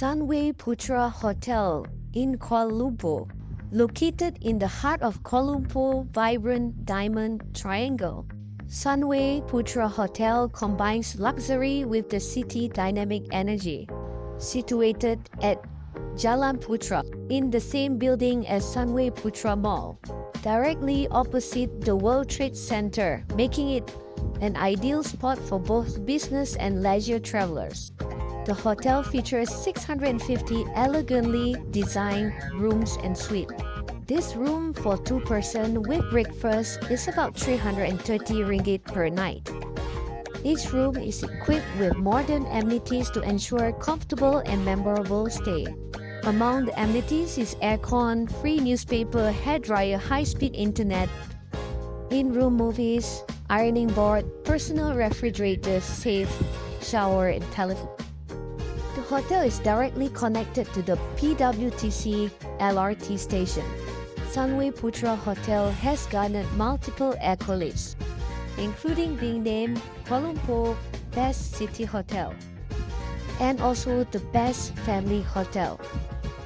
Sunway Putra Hotel in Kuala Lumpur. Located in the heart of Kuala Lumpur vibrant diamond triangle, Sunway Putra Hotel combines luxury with the city dynamic energy. Situated at Jalan Putra, in the same building as Sunway Putra Mall, directly opposite the World Trade Center, making it an ideal spot for both business and leisure travelers. The hotel features 650 elegantly designed rooms and suites. This room for 2-person with breakfast is about 330 ringgit per night. Each room is equipped with modern amenities to ensure comfortable and memorable stay. Among the amenities is aircon, free newspaper, hairdryer, high-speed internet, in-room movies, ironing board, personal refrigerators, safe, shower, and telephone. The hotel is directly connected to the pwtc LRT station. Sunway Putra Hotel has garnered multiple accolades, including being named Kuala Lumpur Best City Hotel and also the Best Family Hotel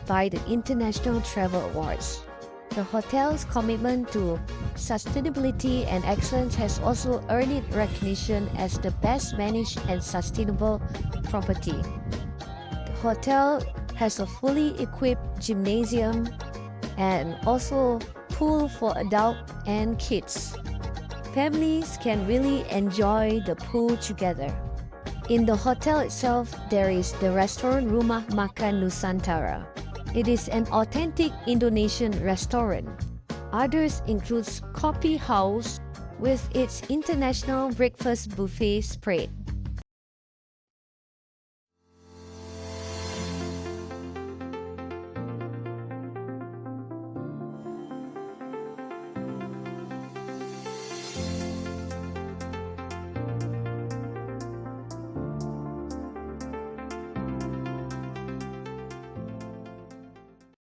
by the International Travel Awards. The hotel's commitment to sustainability and excellence has also earned it recognition as the best managed and sustainable property. The hotel has a fully equipped gymnasium and also pool for adults and kids. Families can really enjoy the pool together. In the hotel itself, there is the restaurant Rumah Makan Nusantara. It is an authentic Indonesian restaurant. Others include Coffee House with its international breakfast buffet spread.